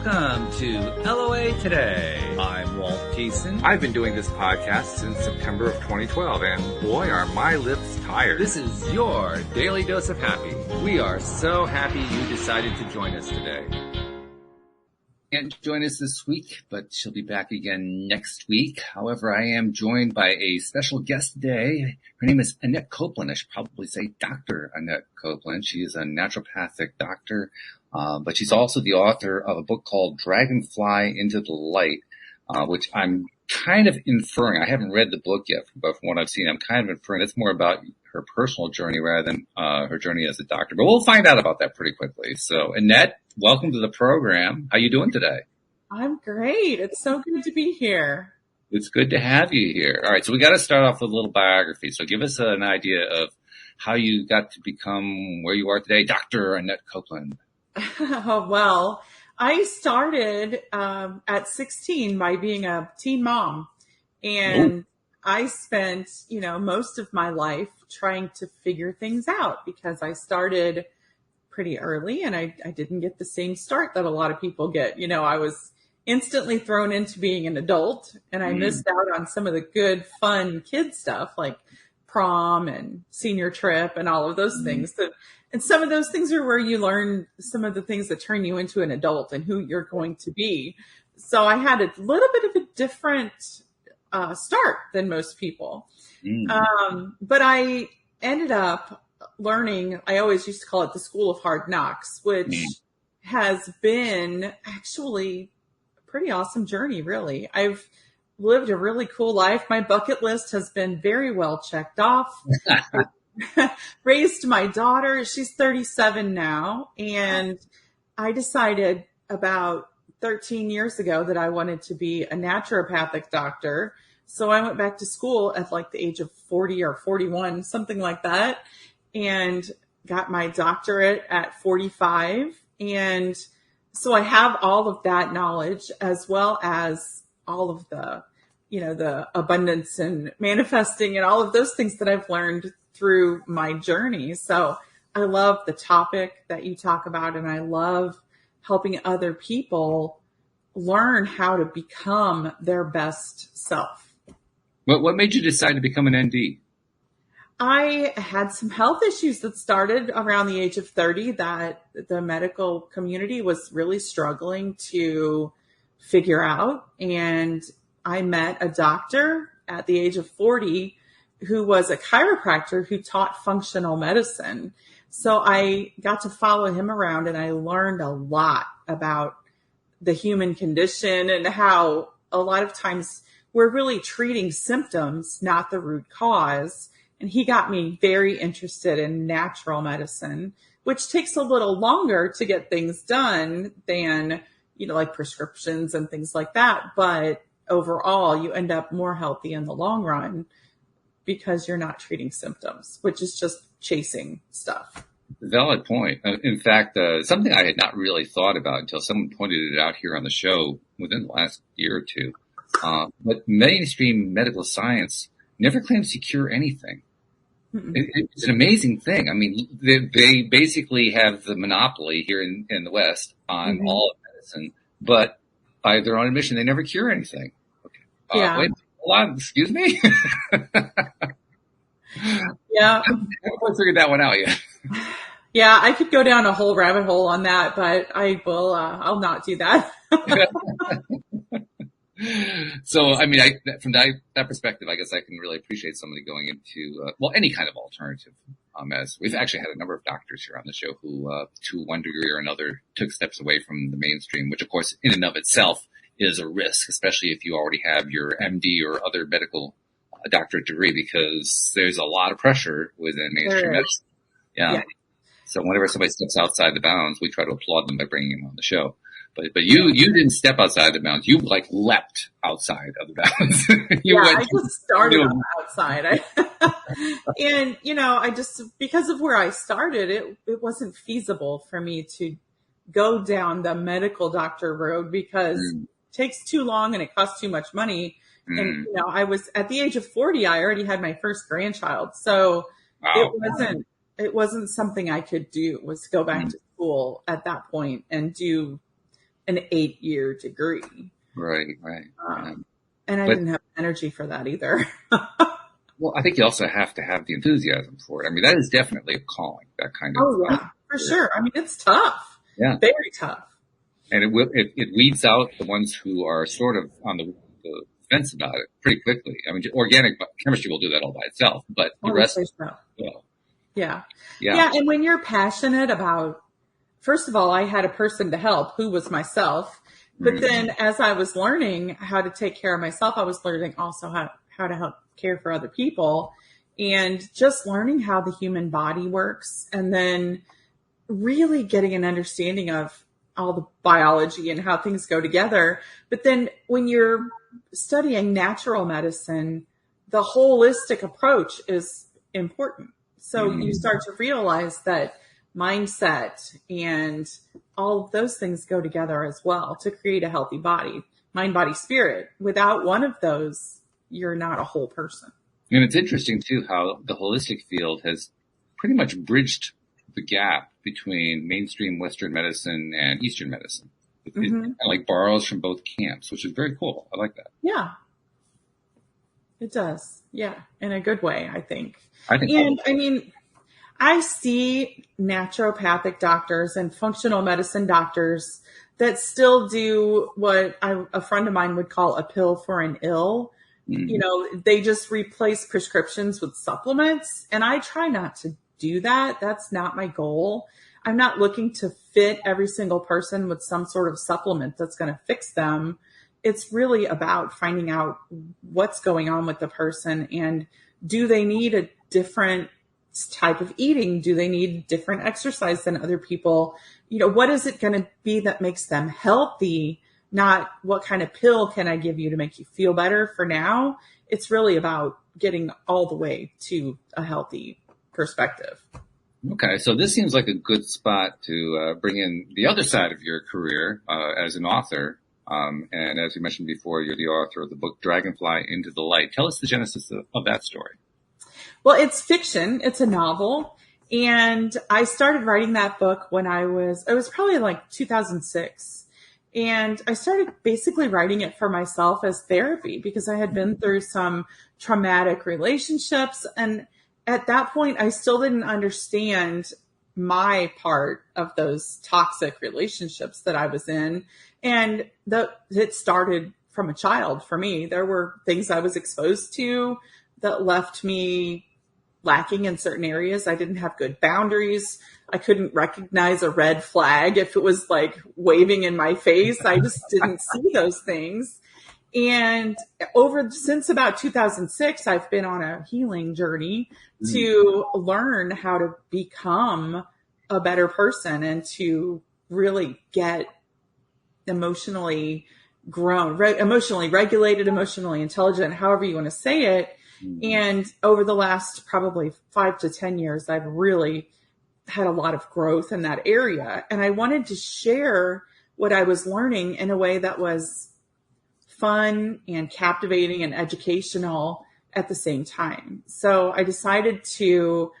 Welcome to LOA Today. I'm Walt Thiessen. I've been doing this podcast since September of 2012, and boy, are my lips tired. This is your daily dose of happy. We are so happy you decided to join us today. Can't join us this week, but she'll be back again next week. However, I am joined by a special guest today. Her name is Annette Copeland. I should probably say Dr. Annette Copeland. She is a naturopathic doctor, but she's also the author of a book called Dragonfly into the Light, which I'm kind of inferring. I haven't read the book yet, but from what I've seen, I'm kind of inferring it's more about her personal journey rather than her journey as a doctor. But we'll find out about that pretty quickly. So, Annette, welcome to the program. How you doing today? I'm great. It's so good to be here. It's good to have you here. All right, so we got to start off with a little biography. So give us an idea of how you got to become where you are today, Dr. Annette Copeland. Well, I started at 16 by being a teen mom. And I spent, most of my life trying to figure things out because I started pretty early and I didn't get the same start that a lot of people get. I was instantly thrown into being an adult and I missed out on some of the good, fun kid stuff like prom and senior trip and all of those things. And some of those things are where you learn some of the things that turn you into an adult and who you're going to be. So I had a little bit of a different start than most people. But I ended up learning, I always used to call it the School of Hard Knocks, which has been actually a pretty awesome journey, really. I've lived a really cool life. My bucket list has been very well checked off. Raised my daughter. She's 37 now. And I decided about 13 years ago that I wanted to be a naturopathic doctor. So I went back to school at like the age of 40 or 41, something like that, and got my doctorate at 45. And so I have all of that knowledge as well as all of the, the abundance and manifesting and all of those things that I've learned through my journey. So I love the topic that you talk about, and I love helping other people learn how to become their best self. What made you decide to become an ND? I had some health issues that started around the age of 30 that the medical community was really struggling to figure out. And I met a doctor at the age of 40 who was a chiropractor who taught functional medicine. So I got to follow him around and I learned a lot about the human condition and how a lot of times we're really treating symptoms, not the root cause. And he got me very interested in natural medicine, which takes a little longer to get things done than, like prescriptions and things like that. But overall, you end up more healthy in the long run because you're not treating symptoms, which is just chasing stuff. Valid point. In fact, something I had not really thought about until someone pointed it out here on the show within the last year or two. But mainstream medical science never claims to cure anything. It's an amazing thing. I mean, they basically have the monopoly here in the West on all of medicine, but by their own admission, they never cure anything. Okay. Wait, hold on. Excuse me? Yeah. I haven't figured that one out yet. Yeah, I could go down a whole rabbit hole on that, but I will, I'll not do that. So, I mean, from that perspective, I guess I can really appreciate somebody going into, any kind of alternative medicine. We've actually had a number of doctors here on the show who, to one degree or another, took steps away from the mainstream, which, of course, in and of itself is a risk, especially if you already have your MD or other medical doctorate degree, because there's a lot of pressure within mainstream medicine. Yeah. So whenever somebody steps outside the bounds, we try to applaud them by bringing them on the show. But you didn't step outside the bounds. You leapt outside of the bounds. I just started outside. And, I just, because of where I started, it wasn't feasible for me to go down the medical doctor road because it takes too long and it costs too much money. And, I was at the age of 40, I already had my first grandchild. So it wasn't something I could do, was go back to school at that point and do an 8-year degree. Right. And I didn't have energy for that either. Well, I think you also have to have the enthusiasm for it. I mean, that is definitely a calling, that kind of. Oh, yeah, for sure. I mean, it's tough. Yeah. Very tough. And it weeds out the ones who are sort of on the fence about it pretty quickly. I mean, organic chemistry will do that all by itself, but the rest. Well, yeah. And when you're passionate about, first of all, I had a person to help who was myself. But then as I was learning how to take care of myself, I was learning also how to help care for other people, and just learning how the human body works, and then really getting an understanding of all the biology and how things go together. But then when you're studying natural medicine, the holistic approach is important. So you start to realize that mindset and all of those things go together as well to create a healthy body, mind, body, spirit. Without one of those, you're not a whole person. And it's interesting too how the holistic field has pretty much bridged the gap between mainstream Western medicine and Eastern medicine. It like borrows from both camps, which is very cool. I like that. Yeah, it does. Yeah, in a good way, I think. I mean, I see naturopathic doctors and functional medicine doctors that still do what a friend of mine would call a pill for an ill. You know, they just replace prescriptions with supplements. And I try not to do that. That's not my goal. I'm not looking to fit every single person with some sort of supplement that's going to fix them. It's really about finding out what's going on with the person, and do they need a different type of eating? Do they need different exercise than other people? You know, what is it going to be that makes them healthy? Not what kind of pill can I give you to make you feel better for now. It's really about getting all the way to a healthy perspective. Okay, so this seems like a good spot to bring in the other side of your career as an author. And as you mentioned before, you're the author of the book Dragonfly Into the Light. Tell us the genesis of that story. Well, it's fiction. It's a novel. And I started writing that book when it was probably like 2006. And I started basically writing it for myself as therapy because I had been through some traumatic relationships. And at that point, I still didn't understand my part of those toxic relationships that I was in. And it started from a child for me. There were things I was exposed to that left me lacking in certain areas. I didn't have good boundaries. I couldn't recognize a red flag if it was like waving in my face. I just didn't see those things. And since about 2006, I've been on a healing journey to learn how to become a better person and to really get emotionally grown, emotionally regulated, emotionally intelligent, however you want to say it. And over the last probably 5 to 10 years, I've really had a lot of growth in that area. And I wanted to share what I was learning in a way that was fun and captivating and educational at the same time. So I decided to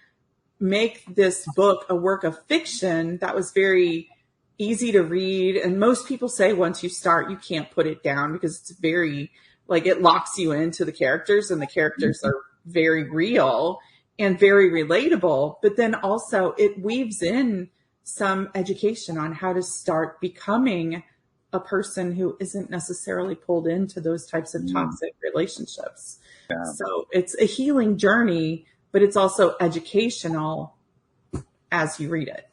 make this book a work of fiction that was very easy to read. And most people say once you start, you can't put it down because it's very, like, it locks you into the characters, and the characters are very real and very relatable. But then also it weaves in some education on how to start becoming a person who isn't necessarily pulled into those types of toxic relationships. Yeah. So it's a healing journey, but it's also educational as you read it.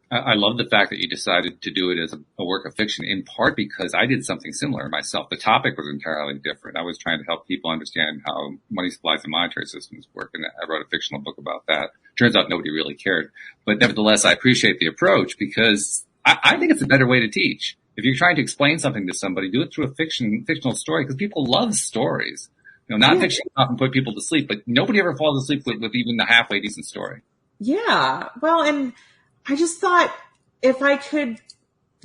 I love the fact that you decided to do it as a work of fiction, in part because I did something similar myself. The topic was entirely different. I was trying to help people understand how money supplies and monetary systems work, and I wrote a fictional book about that. Turns out nobody really cared. But nevertheless, I appreciate the approach because I think it's a better way to teach. If you're trying to explain something to somebody, do it through a fictional story, because people love stories. You know, nonfiction often put people to sleep, but nobody ever falls asleep with even a halfway decent story. Yeah. Well, and I just thought if I could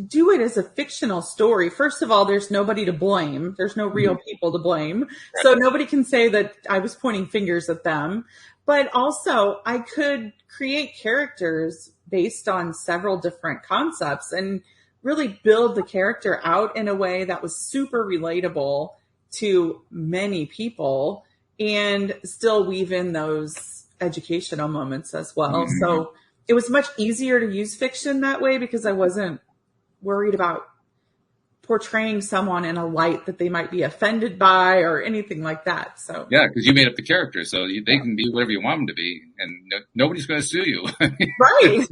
do it as a fictional story, first of all, there's nobody to blame. There's no real people to blame. Right. So nobody can say that I was pointing fingers at them. But also I could create characters based on several different concepts and really build the character out in a way that was super relatable to many people and still weave in those educational moments as well. Mm-hmm. So it was much easier to use fiction that way because I wasn't worried about portraying someone in a light that they might be offended by or anything like that. So yeah, because you made up the character, so they can be whatever you want them to be, and nobody's going to sue you. Right.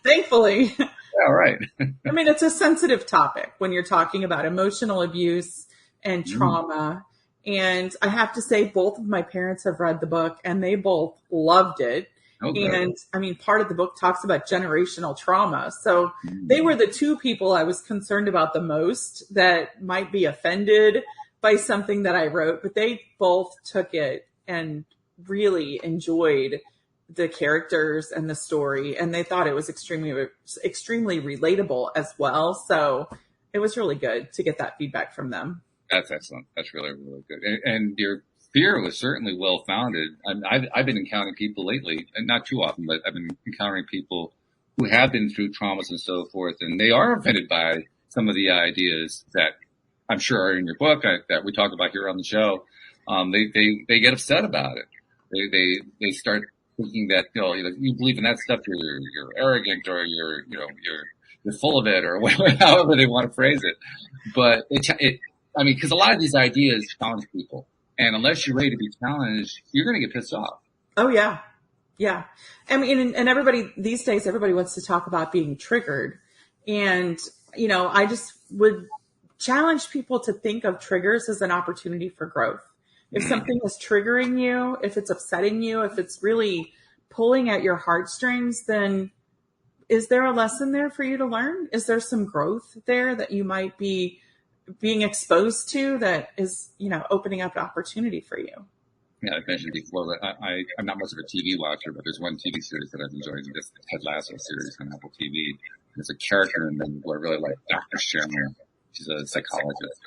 Thankfully. Yeah, right. I mean, it's a sensitive topic when you're talking about emotional abuse and trauma. And I have to say, both of my parents have read the book and they both loved it. Okay. And I mean, part of the book talks about generational trauma. So they were the two people I was concerned about the most that might be offended by something that I wrote, but they both took it and really enjoyed the characters and the story. And they thought it was extremely, extremely relatable as well. So it was really good to get that feedback from them. That's excellent. That's really, really good. And your fear was certainly well-founded. I've been encountering people lately, and not too often, but I've been encountering people who have been through traumas and so forth, and they are offended by some of the ideas that I'm sure are in your book that we talk about here on the show. They get upset about it. They start thinking that, you believe in that stuff, you're arrogant, or you're full of it, or whatever, however they want to phrase it. But because a lot of these ideas challenge people. And unless you're ready to be challenged, you're going to get pissed off. Oh, yeah. Yeah. I mean, and everybody these days, everybody wants to talk about being triggered. And, I just would challenge people to think of triggers as an opportunity for growth. If something is triggering you, if it's upsetting you, if it's really pulling at your heartstrings, then is there a lesson there for you to learn? Is there some growth there that you might be being exposed to that is, opening up an opportunity for you? Yeah, I mentioned before that I'm not much of a TV watcher, but there's one TV series that I've enjoyed, this Ted Lasso series on Apple TV. There's a character in them who I really like, Dr. Sherman. She's a psychologist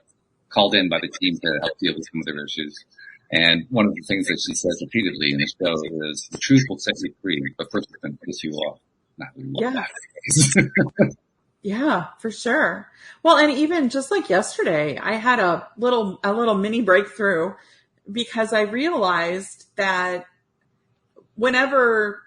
called in by the team to help deal with some of their issues. And one of the things that she says repeatedly in the show is, the truth will set you free, but first it's going to piss you off. Not that. Yeah, for sure. Well, and even just like yesterday, I had a little mini breakthrough because I realized that whenever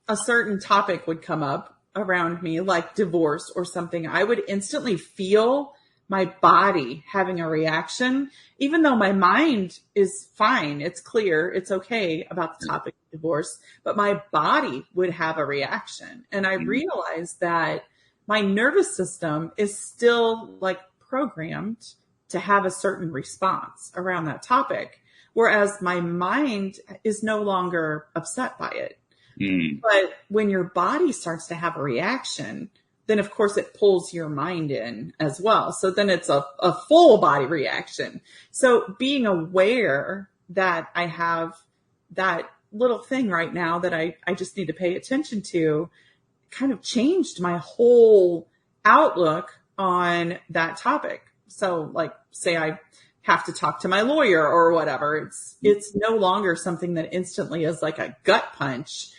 a certain topic would come up around me, like divorce or something, I would instantly feel my body having a reaction, even though my mind is fine. It's clear. It's okay about the topic of divorce, but my body would have a reaction. And I realized that my nervous system is still like programmed to have a certain response around that topic, whereas my mind is no longer upset by it. But when your body starts to have a reaction, then of course it pulls your mind in as well. So then it's a full body reaction. So being aware that I have that little thing right now that I just need to pay attention to kind of changed my whole outlook on that topic. So like, say I have to talk to my lawyer or whatever, it's no longer something that instantly is like a gut punch.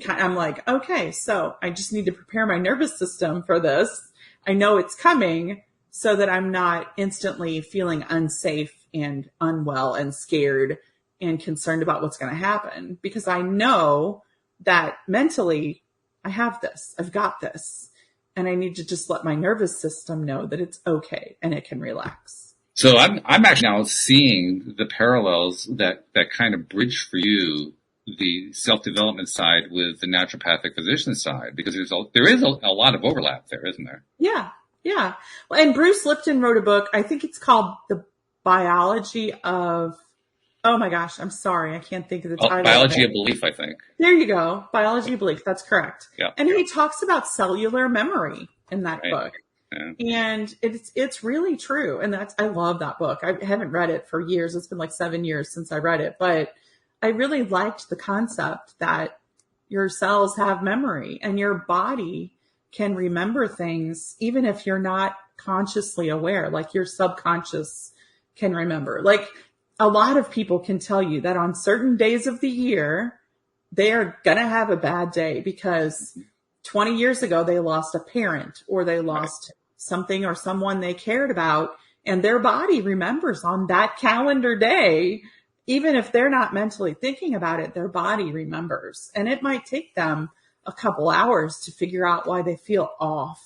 I'm like, okay, so I just need to prepare my nervous system for this. I know it's coming so that I'm not instantly feeling unsafe and unwell and scared and concerned about what's going to happen, because I know that mentally I have this, I've got this, and I need to just let my nervous system know that it's okay and it can relax. So I'm actually now seeing the parallels that kind of bridge for you the self-development side with the naturopathic physician side, because there is a lot of overlap there, isn't there? Yeah. Yeah. Well, and Bruce Lipton wrote a book. I think it's called The Biology of, oh my gosh, I'm sorry. I can't think of the title. Biology of Belief, I think. There you go. Biology of Belief. That's correct. Yeah. And he talks about cellular memory in that book. Yeah. And it's really true. And I love that book. I haven't read it for years. It's been like 7 years since I read it, but I really liked the concept that your cells have memory and your body can remember things even if you're not consciously aware, like your subconscious can remember. Like a lot of people can tell you that on certain days of the year, they are going to have a bad day because 20 years ago, they lost a parent or they lost something or someone they cared about, and their body remembers on that calendar day. Even if they're not mentally thinking about it, their body remembers. And it might take them a couple hours to figure out why they feel off,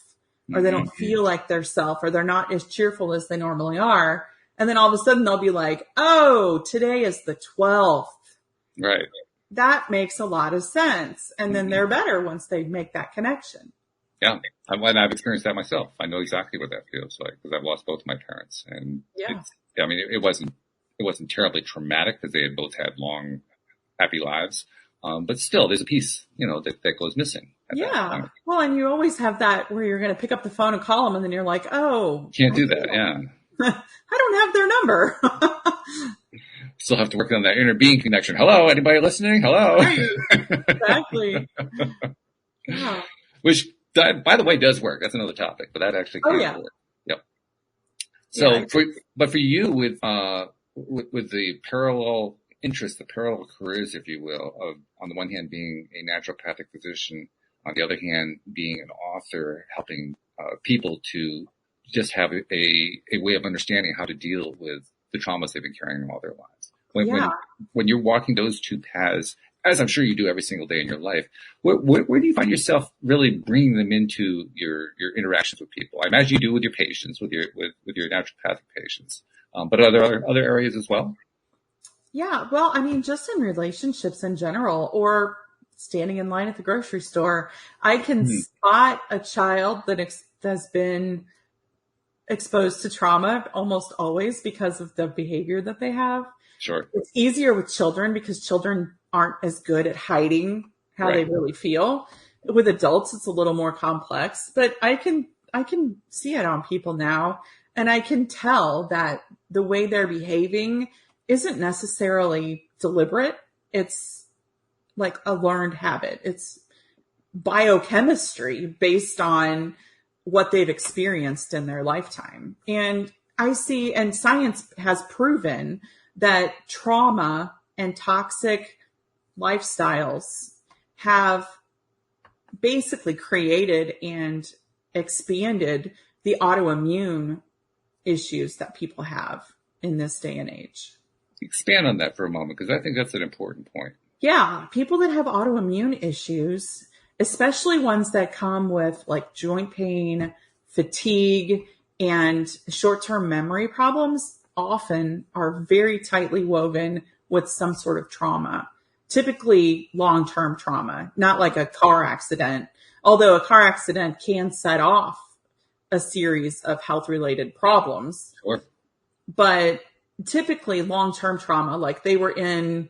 or they don't feel like their self, or they're not as cheerful as they normally are. And then all of a sudden they'll be like, oh, today is the 12th. Right. That makes a lot of sense. And then they're better once they make that connection. Yeah. I've experienced that myself. I know exactly what that feels like because I've lost both my parents. And it wasn't terribly traumatic because they had both had long, happy lives. But still, there's a piece, that goes missing. Yeah. Well, and you always have that where you're going to pick up the phone and call them, and then you're like, oh. Can't do that, yeah. I don't have their number. Still have to work on that inner being connection. Hello, anybody listening? Hello. Right. Exactly. Yeah. Which, by the way, does work. That's another topic, but that actually can work. Yep. So, for you with the parallel interests, the parallel careers, if you will, of on the one hand being a naturopathic physician, on the other hand being an author, helping people to just have a way of understanding how to deal with the traumas they've been carrying all their lives. When you're walking those two paths, as I'm sure you do every single day in your life, where do you find yourself really bringing them into your interactions with people? I imagine you do with your patients, with your naturopathic patients, but are there other areas as well? Yeah, well, I mean, just in relationships in general, or standing in line at the grocery store, I can spot a child that has been exposed to trauma almost always because of the behavior that they have. Sure. It's easier with children because children aren't as good at hiding how they really feel. With adults, it's a little more complex, but I can see it on people now, and I can tell that the way they're behaving isn't necessarily deliberate. It's like a learned habit. It's biochemistry based on what they've experienced in their lifetime. And I see, and science has proven that trauma and toxic lifestyles have basically created and expanded the autoimmune issues that people have in this day and age. Expand on that for a moment, because I think that's an important point. Yeah. People that have autoimmune issues, especially ones that come with like joint pain, fatigue, and short-term memory problems, often are very tightly woven with some sort of trauma, typically long-term trauma, not like a car accident, although a car accident can set off a series of health-related problems. Sure. But typically long-term trauma, like they were in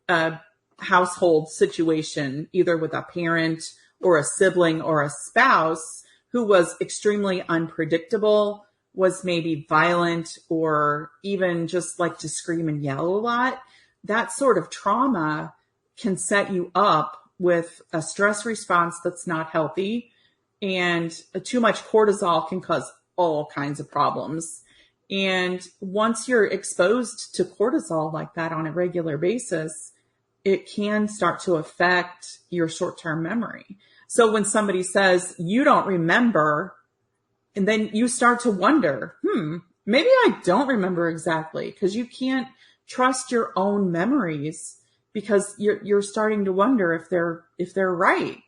a household situation, either with a parent or a sibling or a spouse who was extremely unpredictable, was maybe violent, or even just like to scream and yell a lot. That sort of trauma can set you up with a stress response that's not healthy, and too much cortisol can cause all kinds of problems. And once you're exposed to cortisol like that on a regular basis, it can start to affect your short-term memory. So when somebody says you don't remember, and then you start to wonder, maybe I don't remember exactly, because you can't trust your own memories because you're starting to wonder if they're right.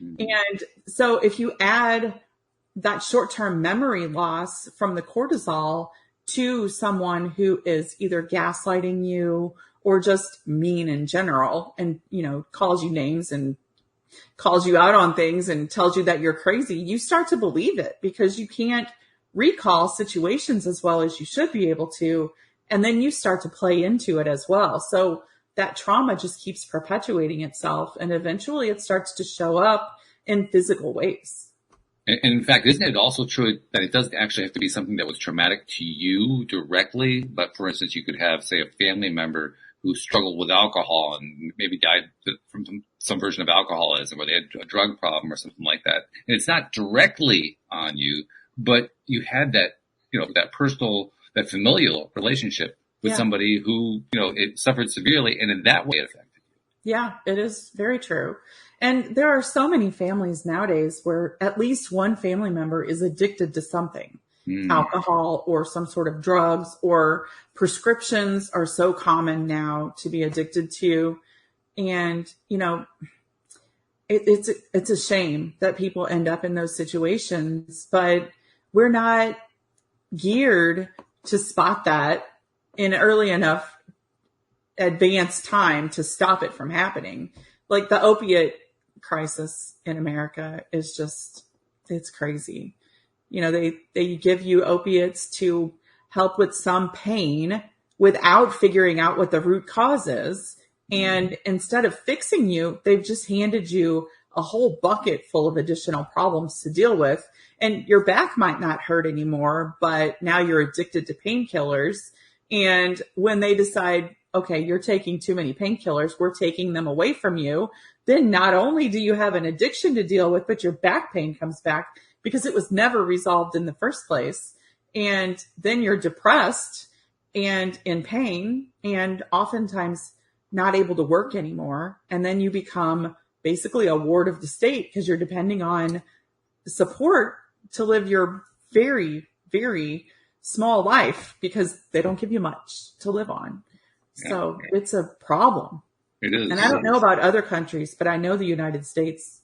Mm-hmm. And so if you add that short-term memory loss from the cortisol to someone who is either gaslighting you or just mean in general, and, calls you names and calls you out on things and tells you that you're crazy, you start to believe it because you can't recall situations as well as you should be able to. And then you start to play into it as well. So that trauma just keeps perpetuating itself, and eventually it starts to show up in physical ways. And in fact, isn't it also true that it doesn't actually have to be something that was traumatic to you directly? But for instance, you could have, say, a family member who struggled with alcohol and maybe died from some version of alcoholism, or they had a drug problem or something like that. And it's not directly on you, but you had that, that personal, that familial relationship with somebody who, it suffered severely, and in that way it affected you. Yeah, it is very true. And there are so many families nowadays where at least one family member is addicted to something, alcohol or some sort of drugs, or prescriptions are so common now to be addicted to. And, it's a shame that people end up in those situations, but we're not geared to spot that in early enough advanced time to stop it from happening. Like the opiate crisis in America is just, it's crazy. They give you opiates to help with some pain without figuring out what the root cause is. And instead of fixing you, they've just handed you a whole bucket full of additional problems to deal with. And your back might not hurt anymore, but now you're addicted to painkillers. And when they decide, okay, you're taking too many painkillers, we're taking them away from you, then not only do you have an addiction to deal with, but your back pain comes back because it was never resolved in the first place. And then you're depressed and in pain and oftentimes not able to work anymore. And then you become basically a ward of the state because you're depending on support to live your very, very small life because they don't give you much to live on. Yeah. So it's a problem. It is. And I don't know about other countries, but I know the United States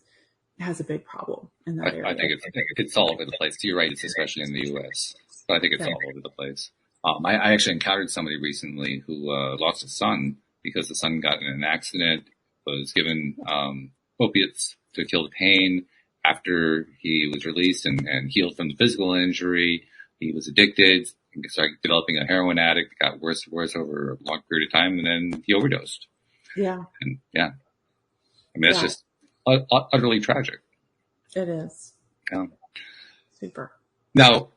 has a big problem in that area. I think it's all over the place. You're right. It's especially in the U.S., but I think it's all over the place. I actually encountered somebody recently who lost a son because the son got in an accident, was given opiates to kill the pain. After he was released and healed from the physical injury, he was addicted, started developing a heroin addict, got worse and worse over a long period of time, and then he overdosed. Yeah. And I mean, that's just utterly tragic. It is. Yeah. Super. Now,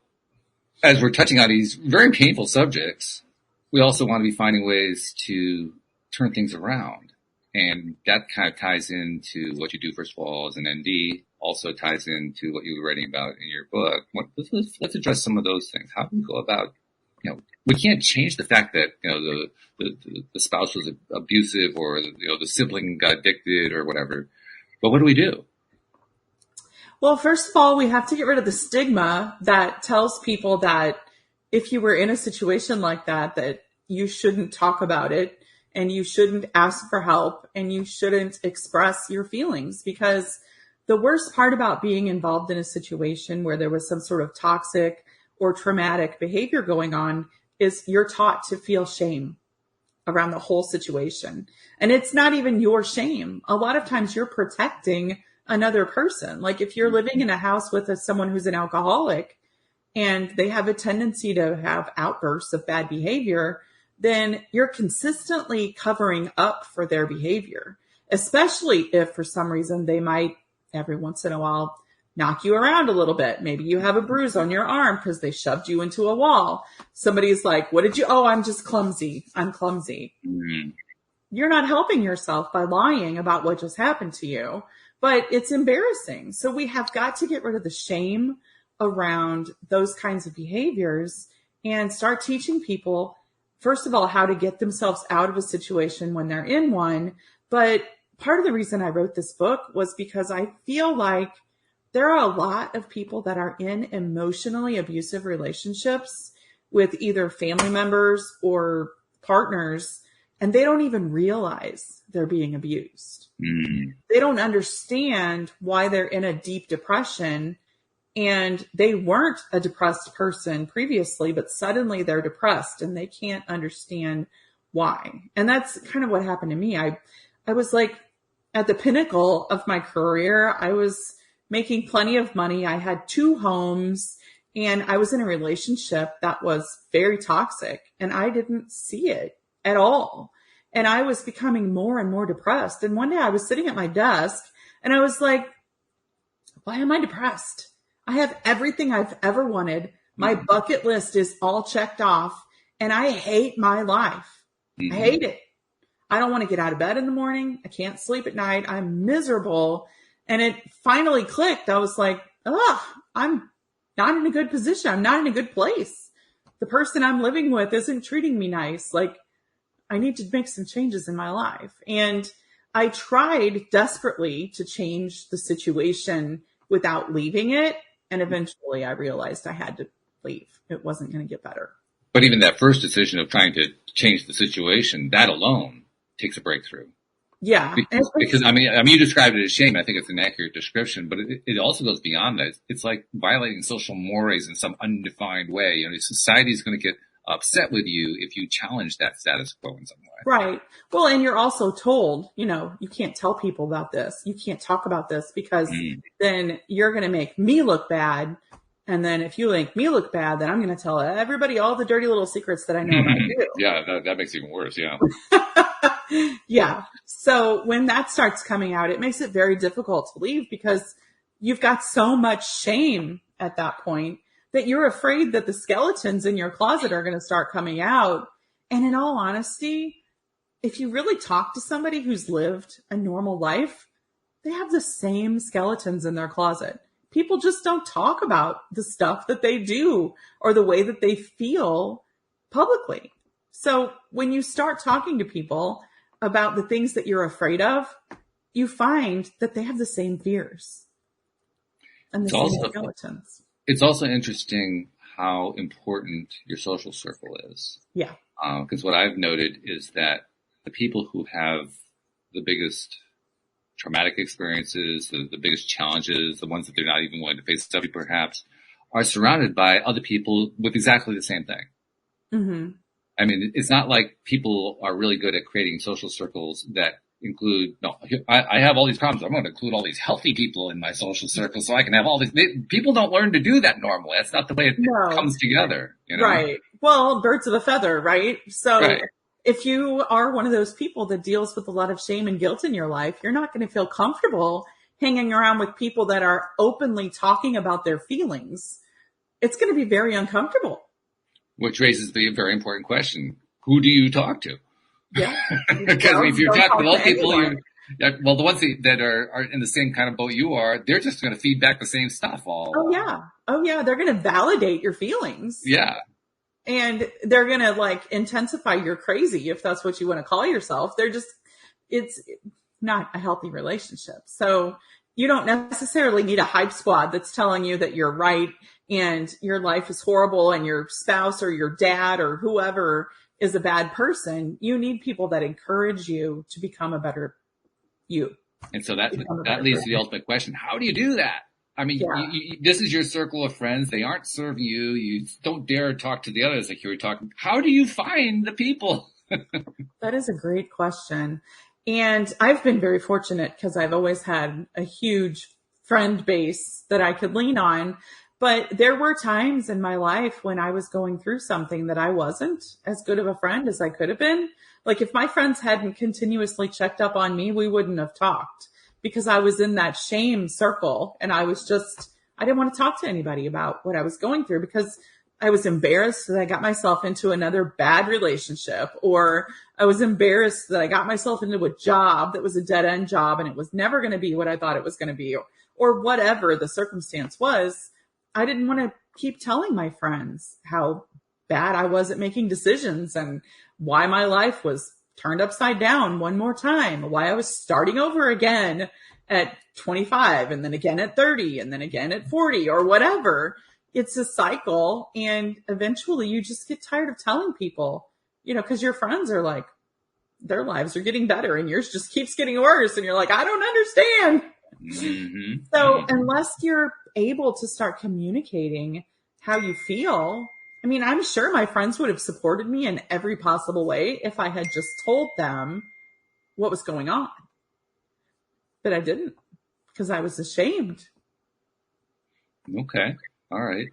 as we're touching on these very painful subjects, we also want to be finding ways to turn things around. And that kind of ties into what you do, first of all, as an ND, also ties into what you were writing about in your book. Let's address some of those things. How do we go about, we can't change the fact that, the spouse was abusive or, the sibling got addicted or whatever. But what do we do? Well, first of all, we have to get rid of the stigma that tells people that if you were in a situation like that, that you shouldn't talk about it and you shouldn't ask for help and you shouldn't express your feelings, because the worst part about being involved in a situation where there was some sort of toxic or traumatic behavior going on is you're taught to feel shame around the whole situation. And it's not even your shame. A lot of times you're protecting another person. Like if you're living in a house with someone who's an alcoholic and they have a tendency to have outbursts of bad behavior, then you're consistently covering up for their behavior, especially if for some reason they might every once in a while knock you around a little bit. Maybe you have a bruise on your arm because they shoved you into a wall. Somebody's like, I'm just clumsy. I'm clumsy. Mm-hmm. You're not helping yourself by lying about what just happened to you, but it's embarrassing. So we have got to get rid of the shame around those kinds of behaviors and start teaching people, first of all, how to get themselves out of a situation when they're in one. But part of the reason I wrote this book was because I feel like there are a lot of people that are in emotionally abusive relationships with either family members or partners, and they don't even realize they're being abused. Mm. They don't understand why they're in a deep depression, and they weren't a depressed person previously, but suddenly they're depressed and they can't understand why. And that's kind of what happened to me. I was like at the pinnacle of my career. I was making plenty of money. I had 2 homes and I was in a relationship that was very toxic and I didn't see it at all. And I was becoming more and more depressed. And one day I was sitting at my desk and I was like, why am I depressed? I have everything I've ever wanted. My bucket list is all checked off and I hate my life. Mm-hmm. I hate it. I don't want to get out of bed in the morning. I can't sleep at night. I'm miserable. And it finally clicked. I was like, I'm not in a good position. I'm not in a good place. The person I'm living with isn't treating me nice. Like, I need to make some changes in my life. And I tried desperately to change the situation without leaving it. And eventually I realized I had to leave. It wasn't going to get better. But even that first decision of trying to change the situation, that alone takes a breakthrough. Yeah. Because I mean, you described it as shame. I think it's an accurate description, but it also goes beyond that. It's like violating social mores in some undefined way. You know, society is going to get upset with you if you challenge that status quo in some way. Right. Well, and you're also told, you know, you can't tell people about this. You can't talk about this because then you're going to make me look bad. And then if you make me look bad, then I'm going to tell everybody all the dirty little secrets that I know about you. Yeah, that makes it even worse. Yeah. Yeah. So when that starts coming out, it makes it very difficult to leave because you've got so much shame at that point that you're afraid that the skeletons in your closet are going to start coming out. And in all honesty, if you really talk to somebody who's lived a normal life, they have the same skeletons in their closet. People just don't talk about the stuff that they do or the way that they feel publicly. So when you start talking to people about the things that you're afraid of, you find that they have the same fears and the same skeletons. It's also interesting how important your social circle is. Yeah. Because what I've noted is that the people who have the biggest traumatic experiences, the biggest challenges, the ones that they're not even willing to face up perhaps, are surrounded by other people with exactly the same thing. Mm-hmm. I mean, it's not like people are really good at creating social circles that include, no, I have all these problems. I'm going to include all these healthy people in my social circle so I can have all these. People don't learn to do that normally. That's not the way it comes together. You know? Right. Well, birds of a feather, right? So if you are one of those people that deals with a lot of shame and guilt in your life, you're not going to feel comfortable hanging around with people that are openly talking about their feelings. It's going to be very uncomfortable. Which raises the very important question. Who do you talk to? Yeah. Because if you're talking to those people, the ones that are in the same kind of boat you are, they're just going to feed back the same stuff all. Oh, yeah. They're going to validate your feelings. Yeah. And they're going to like intensify your crazy, if that's what you want to call yourself. It's not a healthy relationship. So you don't necessarily need a hype squad that's telling you that you're right and your life is horrible and your spouse or your dad or whoever is a bad person. You need people that encourage you to become a better you. And so that leads to the ultimate question. How do you do that? I mean, this is your circle of friends. They aren't serving you. You don't dare talk to the others like you were talking. How do you find the people? That is a great question. And I've been very fortunate because I've always had a huge friend base that I could lean on. But there were times in my life when I was going through something that I wasn't as good of a friend as I could have been. Like if my friends hadn't continuously checked up on me, we wouldn't have talked because I was in that shame circle and I didn't want to talk to anybody about what I was going through because I was embarrassed that I got myself into another bad relationship, or I was embarrassed that I got myself into a job that was a dead end job and it was never going to be what I thought it was going to be, or whatever the circumstance was. I didn't want to keep telling my friends how bad I was at making decisions and why my life was turned upside down one more time, why I was starting over again at 25 and then again at 30 and then again at 40 or whatever. It's a cycle. And eventually you just get tired of telling people, because your friends are like, their lives are getting better and yours just keeps getting worse. And you're like, I don't understand. Mm-hmm. So unless you're able to start communicating how you feel, I mean, I'm sure my friends would have supported me in every possible way if I had just told them what was going on. But I didn't because I was ashamed. Okay. All right.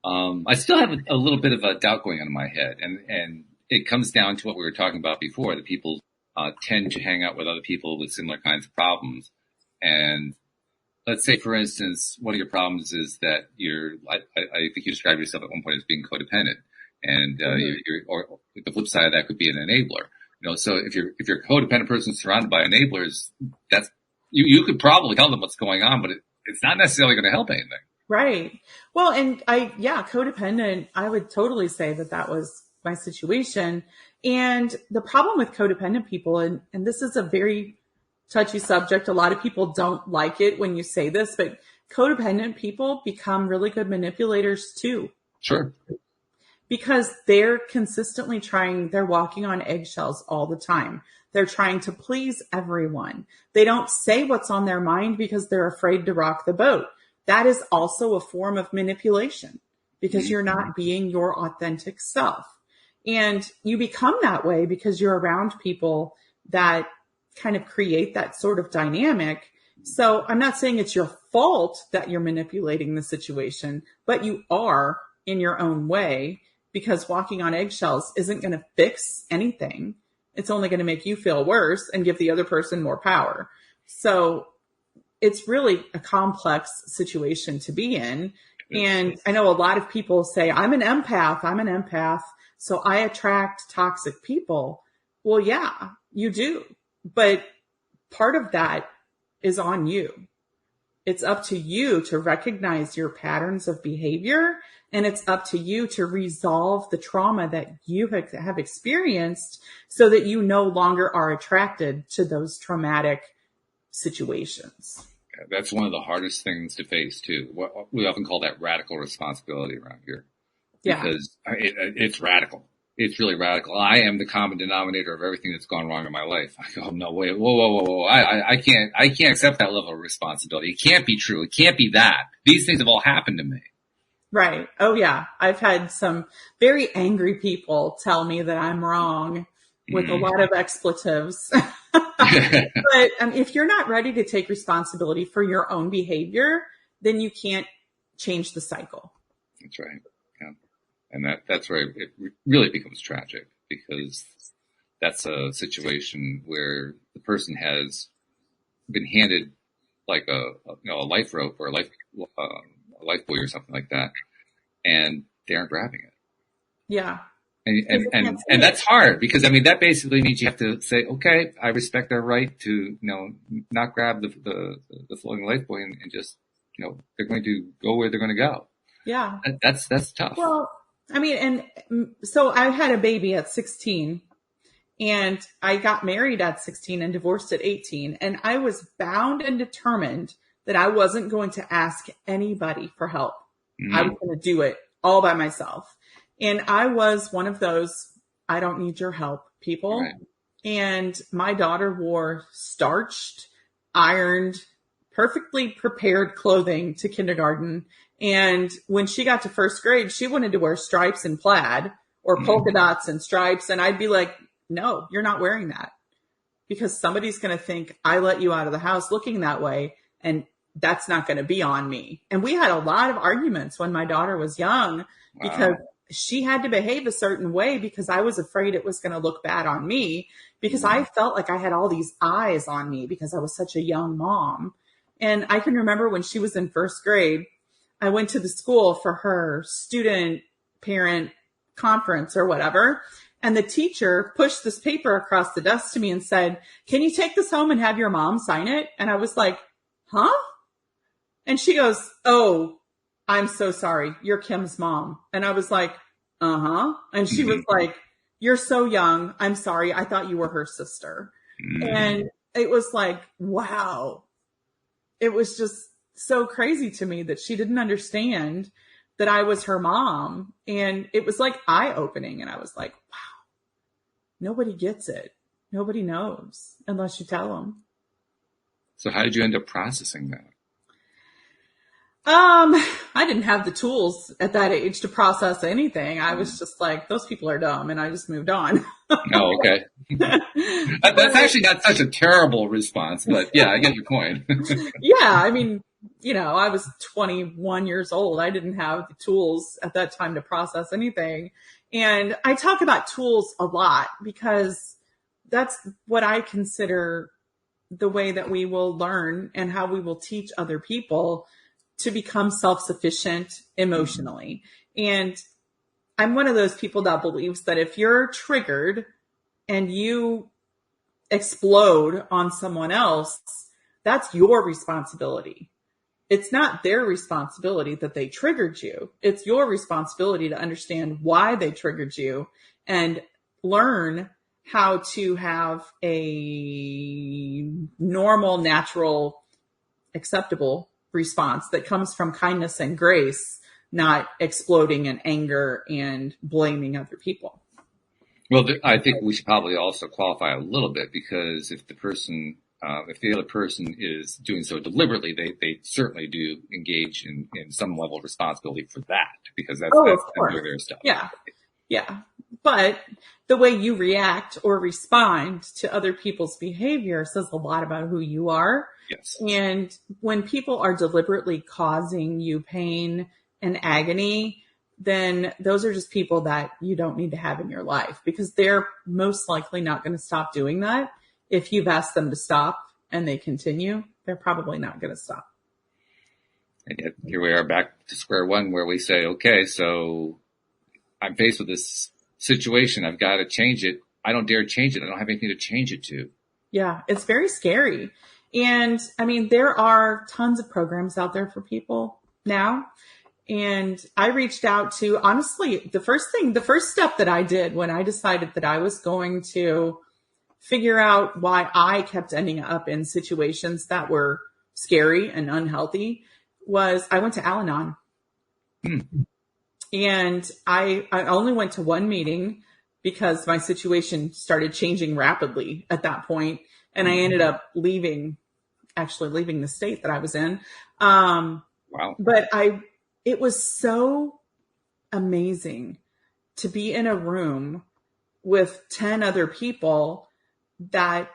I still have a little bit of a doubt going on in my head, and it comes down to what we were talking about before. That people tend to hang out with other people with similar kinds of problems. And let's say, for instance, one of your problems is that I think you described yourself at one point as being codependent, and or the flip side of that could be an enabler. So if you're a codependent person surrounded by enablers, that's you could probably tell them what's going on, but it's not necessarily going to help anything. Right. Well, and codependent, I would totally say that was my situation. And the problem with codependent people, and this is a very touchy subject. A lot of people don't like it when you say this, but codependent people become really good manipulators too. Sure. Because they're consistently they're walking on eggshells all the time. They're trying to please everyone. They don't say what's on their mind because they're afraid to rock the boat. That is also a form of manipulation because you're not being your authentic self. And you become that way because you're around people that kind of create that sort of dynamic. So I'm not saying it's your fault that you're manipulating the situation, but you are in your own way, because walking on eggshells isn't going to fix anything. It's only going to make you feel worse and give the other person more power. So it's really a complex situation to be in. And I know a lot of people say, I'm an empath, so I attract toxic people. Well, yeah, you do. But part of that is on you. It's up to you to recognize your patterns of behavior, and it's up to you to resolve the trauma that you have experienced so that you no longer are attracted to those traumatic situations. That's one of the hardest things to face too. We often call that radical responsibility around here. Yeah. Because it's radical. It's really radical. I am the common denominator of everything that's gone wrong in my life. I go, no, wait, whoa. I can't accept that level of responsibility. It can't be true. It can't be that. These things have all happened to me. Right. Oh yeah. I've had some very angry people tell me that I'm wrong with a lot of expletives. But if you're not ready to take responsibility for your own behavior, then you can't change the cycle. That's right. Yeah. And that's where it really becomes tragic, because that's a situation where the person has been handed like a life rope or a life buoy or something like that, and they aren't grabbing it. Yeah. And that's hard, because that basically means you have to say, okay, I respect their right to, not grab the floating life buoy and just, they're going to go where they're going to go. Yeah. That's tough. Well, and so I had a baby at 16, and I got married at 16 and divorced at 18. And I was bound and determined that I wasn't going to ask anybody for help. I was going to do it all by myself. And I was one of those, I don't need your help people. Right. And my daughter wore starched, ironed, perfectly prepared clothing to kindergarten. And when she got to first grade, she wanted to wear stripes and plaid or polka dots and stripes. And I'd be like, no, you're not wearing that, because somebody's going to think I let you out of the house looking that way. And that's not going to be on me. And we had a lot of arguments when my daughter was young, because she had to behave a certain way because I was afraid it was going to look bad on me, because I felt like I had all these eyes on me because I was such a young mom. And I can remember when she was in first grade, I went to the school for her student parent conference or whatever. And the teacher pushed this paper across the desk to me and said, can you take this home and have your mom sign it? And I was like, huh? And she goes, oh, I'm so sorry. You're Kim's mom. And I was like, uh-huh. And she was like, you're so young. I'm sorry. I thought you were her sister. And it was like, wow. It was just so crazy to me that she didn't understand that I was her mom. And it was like eye-opening. And I was like, wow, nobody gets it. Nobody knows unless you tell them. So how did you end up processing that? I didn't have the tools at that age to process anything. I was just like, those people are dumb, and I just moved on. Oh, okay. That's actually not such a terrible response, but yeah, I get your point. Yeah, I was 21 years old. I didn't have the tools at that time to process anything. And I talk about tools a lot because that's what I consider the way that we will learn and how we will teach other people to become self-sufficient emotionally. And I'm one of those people that believes that if you're triggered and you explode on someone else, that's your responsibility. It's not their responsibility that they triggered you. It's your responsibility to understand why they triggered you and learn how to have a normal, natural, acceptable response that comes from kindness and grace, not exploding in anger and blaming other people. Well, I think we should probably also qualify a little bit, because if the other person is doing so deliberately, they certainly do engage in some level of responsibility for that, because that's their stuff. Yeah. Yeah. But the way you react or respond to other people's behavior says a lot about who you are. Yes. And when people are deliberately causing you pain and agony, then those are just people that you don't need to have in your life, because they're most likely not going to stop doing that. If you've asked them to stop and they continue, they're probably not going to stop. And yet here we are back to square one, where we say, okay, so I'm faced with this situation. I've got to change it. I don't dare change it. I don't have anything to change it to. Yeah, it's very scary. And I mean, there are tons of programs out there for people now. And I reached out to, honestly, the first step that I did when I decided that I was going to figure out why I kept ending up in situations that were scary and unhealthy was I went to Al-Anon. And I only went to one meeting because my situation started changing rapidly at that point. And I ended up leaving the state that I was in. Wow. But it was so amazing to be in a room with 10 other people that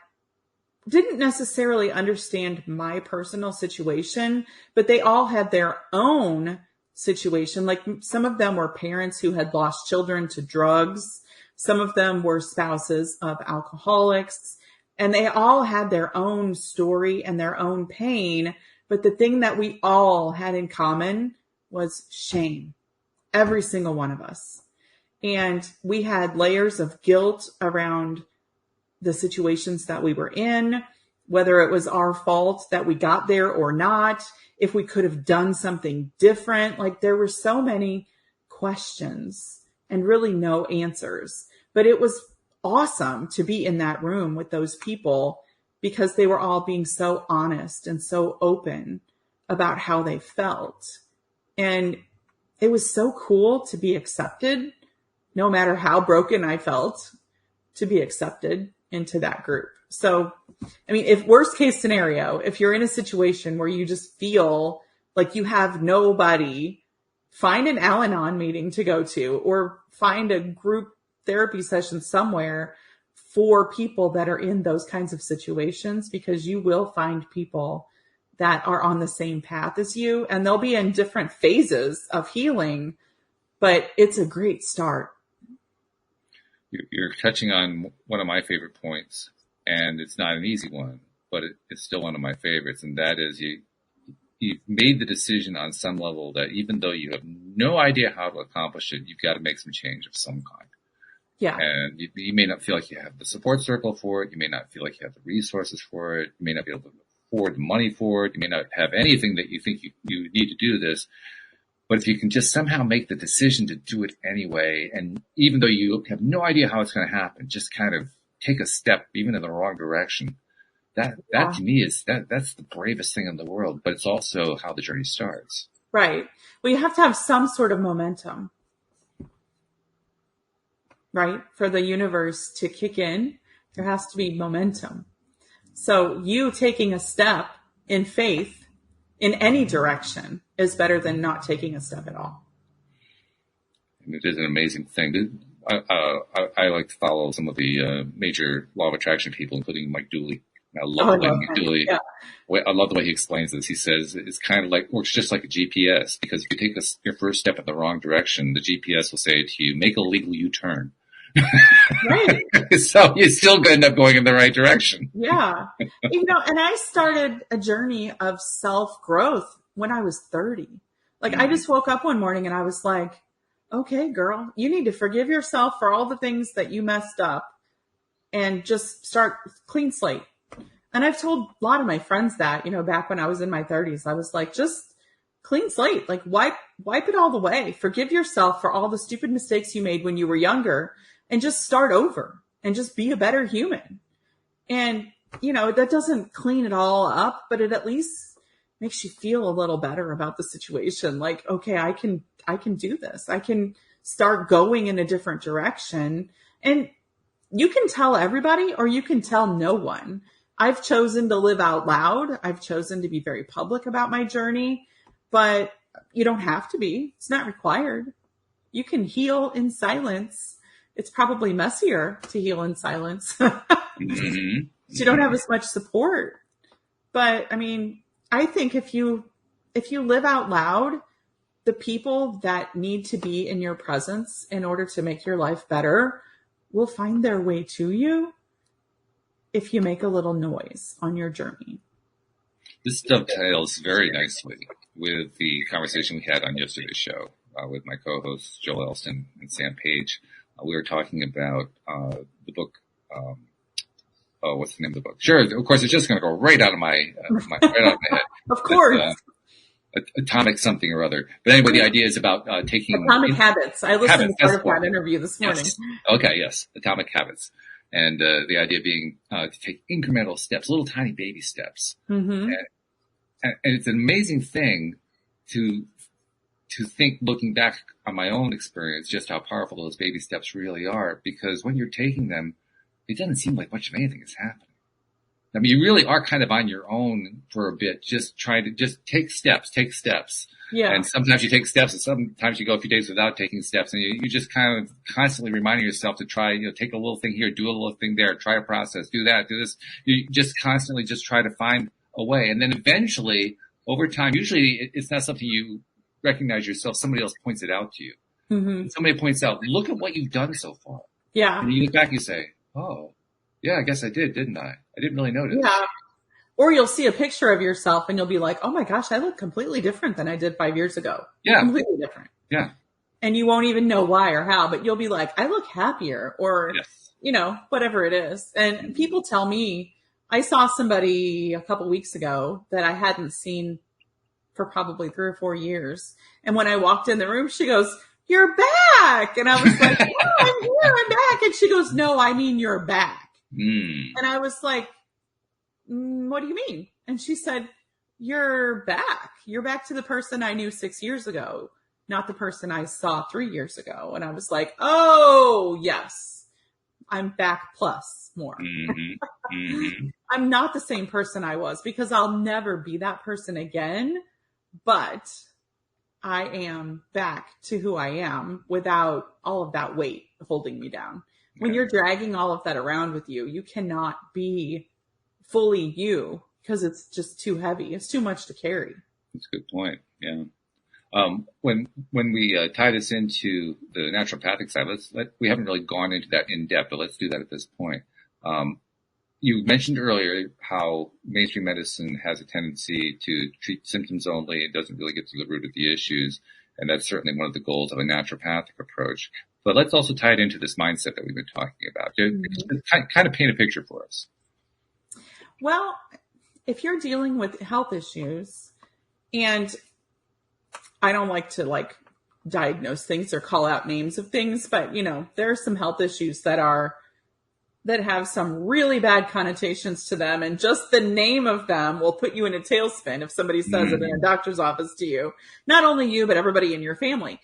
didn't necessarily understand my personal situation, but they all had their own situation. Like, some of them were parents who had lost children to drugs. Some of them were spouses of alcoholics, and they all had their own story and their own pain. But the thing that we all had in common was shame. Every single one of us. And we had layers of guilt around the situations that we were in, whether it was our fault that we got there or not, if we could have done something different. Like, there were so many questions and really no answers. But it was awesome to be in that room with those people, because they were all being so honest and so open about how they felt. And it was so cool to be accepted, no matter how broken I felt, to be accepted into that group. So, I mean, if worst case scenario, if you're in a situation where you just feel like you have nobody, find an Al-Anon meeting to go to, or find a group therapy session somewhere for people that are in those kinds of situations, because you will find people that are on the same path as you, and they'll be in different phases of healing, but it's a great start. You're touching on one of my favorite points, and it's not an easy one, but it's still one of my favorites. And that is, you've made the decision on some level that even though you have no idea how to accomplish it, you've got to make some change of some kind. Yeah. And you may not feel like you have the support circle for it. You may not feel like you have the resources for it. You may not be able to afford the money for it. You may not have anything that you think you need to do this. But if you can just somehow make the decision to do it anyway, and even though you have no idea how it's going to happen, just kind of take a step, even in the wrong direction, that to me that's the bravest thing in the world. But it's also how the journey starts. Right. Well, you have to have some sort of momentum, right? For the universe to kick in, there has to be momentum. So you taking a step in faith in any direction is better than not taking a step at all. And it is an amazing thing. I like to follow some of the major law of attraction people, including Mike Dooley. I love Mike Dooley. Yeah. I love the way he explains this. He says it's kind of like, works just like a GPS, because if you take your first step in the wrong direction, the GPS will say to you, make a legal U-turn. Right. So you're still going to end up going in the right direction. Yeah. And I started a journey of self-growth when I was 30. Like, I just woke up one morning and I was like, okay, girl, you need to forgive yourself for all the things that you messed up and just start clean slate. And I've told a lot of my friends that, back when I was in my 30s, I was like, just clean slate, like wipe it all away. Forgive yourself for all the stupid mistakes you made when you were younger, and just start over and just be a better human. And, that doesn't clean it all up, but it at least makes you feel a little better about the situation. Like, okay, I can do this. I can start going in a different direction. And you can tell everybody or you can tell no one. I've chosen to live out loud. I've chosen to be very public about my journey, but you don't have to be. It's not required. You can heal in silence. It's probably messier to heal in silence. Mm-hmm. You don't have as much support. But I mean, I think if you live out loud, the people that need to be in your presence in order to make your life better will find their way to you if you make a little noise on your journey. This dovetails very nicely with the conversation we had on yesterday's show with my co-hosts Joel Elston and Sam Page. We were talking about the book. What's the name of the book? Sure, of course, it's just going to go right out of my right out of my head. Of course. Atomic something or other. But anyway, the idea is about taking Atomic Habits. I listened to part of that interview this morning. Yes. Okay, yes, Atomic Habits. And the idea being to take incremental steps, little tiny baby steps. Mm-hmm. And it's an amazing thing to think, looking back on my own experience, just how powerful those baby steps really are. Because when you're taking them, it doesn't seem like much of anything is happening. I mean, you really are kind of on your own for a bit, just trying to just take steps. Yeah. And sometimes you take steps and sometimes you go a few days without taking steps, and you just kind of constantly reminding yourself to try, take a little thing here, do a little thing there, try a process, do that, do this. You just constantly just try to find a way. And then eventually, over time, usually it's not something you recognize yourself. Somebody else points it out to you. Mm-hmm. Somebody points out, look at what you've done so far. Yeah. And you look back and you say, oh, yeah, I guess I did, didn't I? I didn't really notice. Yeah. Or you'll see a picture of yourself and you'll be like, oh my gosh, I look completely different than I did 5 years ago. Yeah. Completely different. Yeah. And you won't even know why or how, but you'll be like, I look happier or, yes. Whatever it is. And people tell me, I saw somebody a couple weeks ago that I hadn't seen for probably 3 or 4 years. And when I walked in the room, she goes, you're back. And I was like, oh, I'm here, I'm back. And she goes, no, I mean, you're back. Mm. And I was like, what do you mean? And she said, you're back. You're back to the person I knew 6 years ago, not the person I saw 3 years ago. And I was like, oh, yes, I'm back plus more. Mm-hmm. Mm-hmm. I'm not the same person I was because I'll never be that person again. But I am back to who I am without all of that weight holding me down. When you're dragging all of that around with you, you cannot be fully you because it's just too heavy. It's too much to carry. That's a good point. Yeah. When we tie this into the naturopathic side, we haven't really gone into that in depth, but let's do that at this point. You mentioned earlier how mainstream medicine has a tendency to treat symptoms only. It doesn't really get to the root of the issues. And that's certainly one of the goals of a naturopathic approach. But let's also tie it into this mindset that we've been talking about. Mm-hmm. Kind of paint a picture for us. Well, if you're dealing with health issues, and I don't like to diagnose things or call out names of things, but there are some health issues that have some really bad connotations to them. And just the name of them will put you in a tailspin if somebody says it in a doctor's office to you. Not only you, but everybody in your family.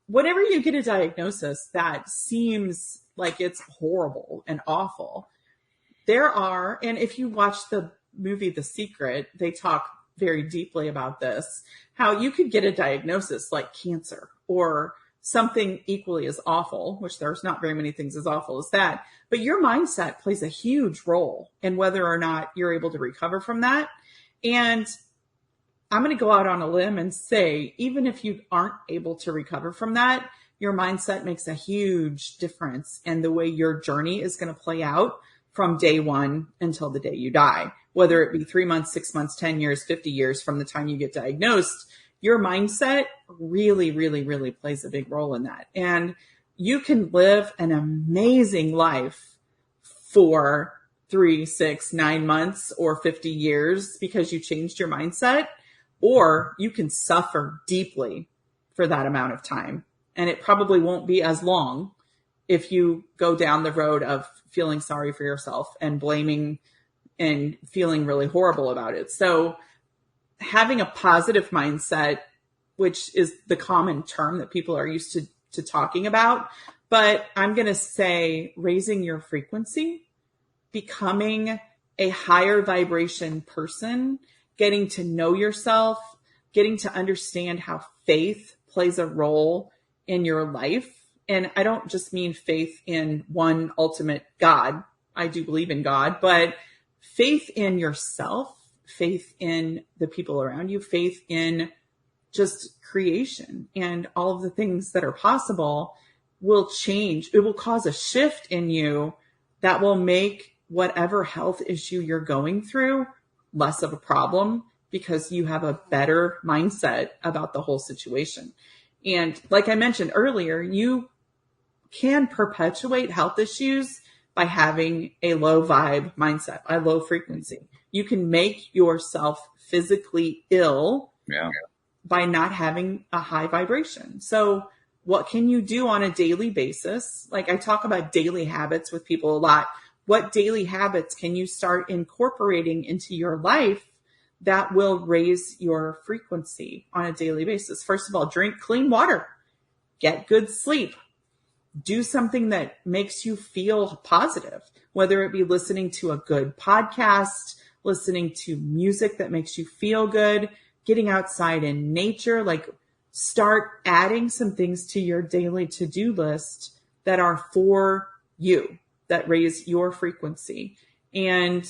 Whenever you get a diagnosis that seems like it's horrible and awful, and if you watch the movie The Secret, they talk very deeply about this, how you could get a diagnosis like cancer or something equally as awful, which there's not very many things as awful as that, but your mindset plays a huge role in whether or not you're able to recover from that. And I'm going to go out on a limb and say, even if you aren't able to recover from that, your mindset makes a huge difference in the way your journey is going to play out from day one until the day you die, whether it be 3 months, 6 months, 10 years, 50 years from the time you get diagnosed. Your mindset really, really, really plays a big role in that. And you can live an amazing life for 3, 6, 9 months or 50 years because you changed your mindset, or you can suffer deeply for that amount of time. And it probably won't be as long if you go down the road of feeling sorry for yourself and blaming and feeling really horrible about it. So having a positive mindset, which is the common term that people are used to talking about, but I'm going to say raising your frequency, becoming a higher vibration person, getting to know yourself, getting to understand how faith plays a role in your life. And I don't just mean faith in one ultimate God. I do believe in God, but faith in yourself, faith in the people around you, faith in just creation and all of the things that are possible will change. It will cause a shift in you that will make whatever health issue you're going through less of a problem because you have a better mindset about the whole situation. And like I mentioned earlier, you can perpetuate health issues by having a low vibe mindset, a low frequency. You can make yourself physically ill by not having a high vibration. So what can you do on a daily basis? Like I talk about daily habits with people a lot. What daily habits can you start incorporating into your life that will raise your frequency on a daily basis? First of all, drink clean water, get good sleep, do something that makes you feel positive, whether it be listening to a good podcast, listening to music that makes you feel good, getting outside in nature, like start adding some things to your daily to-do list that are for you, that raise your frequency. And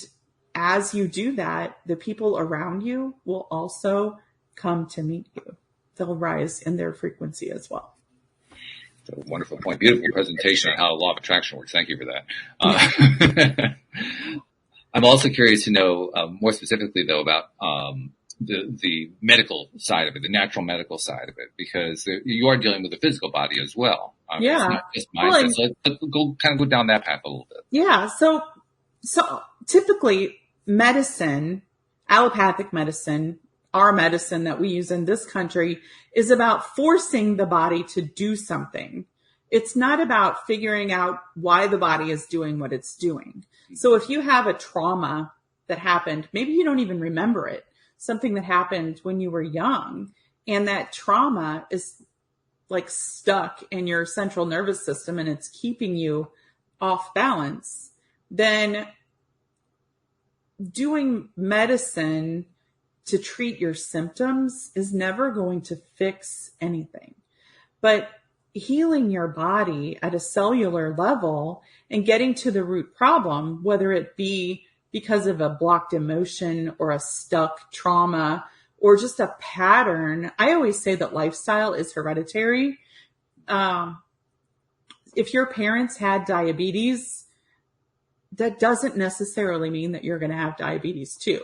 as you do that, the people around you will also come to meet you. They'll rise in their frequency as well. That's a wonderful point. Beautiful presentation on how law of attraction works. Thank you for that. I'm also curious to know more specifically, though, about the medical side of it, the natural medical side of it, because you are dealing with the physical body as well. Yeah. It's not just mindset. So let's go down that path a little bit. Yeah. So typically medicine, allopathic medicine, our medicine that we use in this country is about forcing the body to do something. It's not about figuring out why the body is doing what it's doing. So if you have a trauma that happened, maybe you don't even remember it, something that happened when you were young, and that trauma is like stuck in your central nervous system and it's keeping you off balance, then doing medicine to treat your symptoms is never going to fix anything. But healing your body at a cellular level and getting to the root problem, whether it be because of a blocked emotion or a stuck trauma or just a pattern. I always say that lifestyle is hereditary. If your parents had diabetes, that doesn't necessarily mean that you're going to have diabetes too.